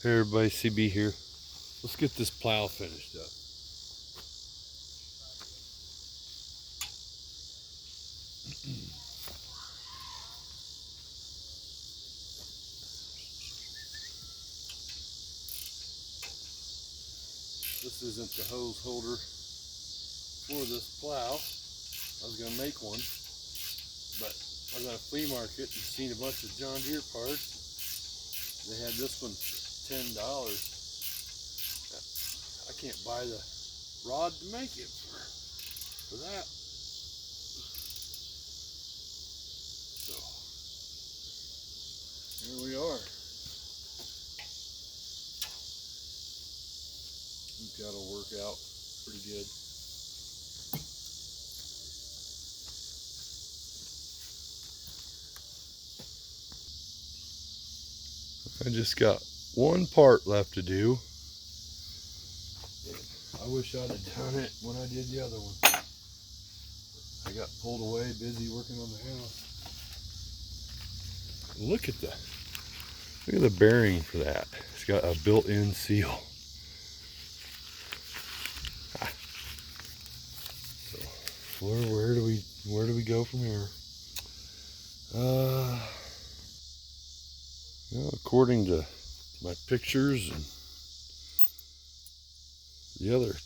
Hey everybody, CB here. Let's get this plow finished up. This isn't the hose holder for this plow. I was gonna make one, but I was at a flea market and seen a bunch of John Deere parts. They had this one $10. I can't buy the rod to make it for that. So here we are. I think that'll work out pretty good. I just got one part left to do. I wish I'd have done it when I did the other one. I got pulled away, busy working on the house. Look at the bearing for that. It's got a built-in seal. So where do we go from here? According to my pictures and the other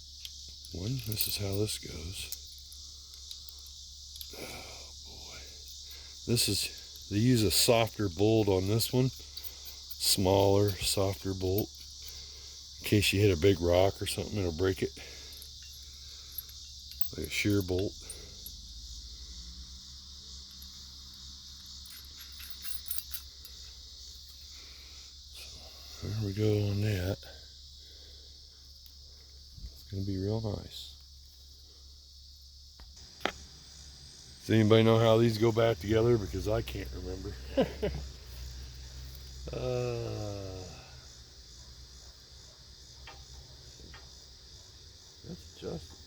one, this is how this goes. Oh boy. They use a softer bolt on this one. Smaller, softer bolt. In case you hit a big rock or something, it'll break it. Like a shear bolt. So there we go on that. It's gonna be real nice. Does anybody know how these go back together? Because I can't remember. That's adjustable.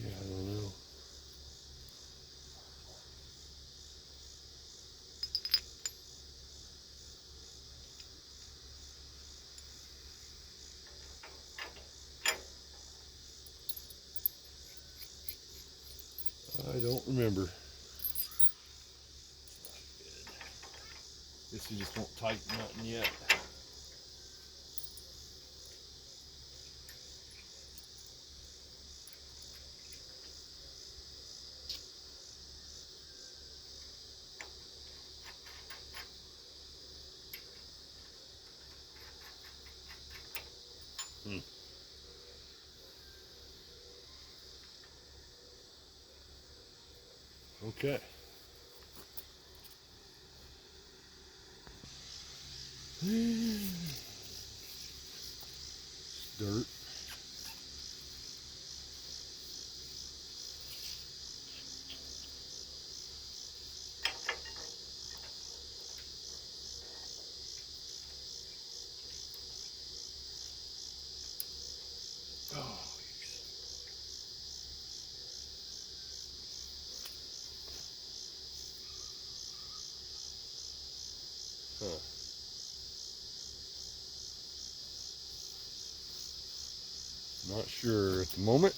Yeah, I don't know. I don't remember. Guess you just won't tighten nothing yet. Okay. Dirt. Oh. Huh. Not sure at the moment.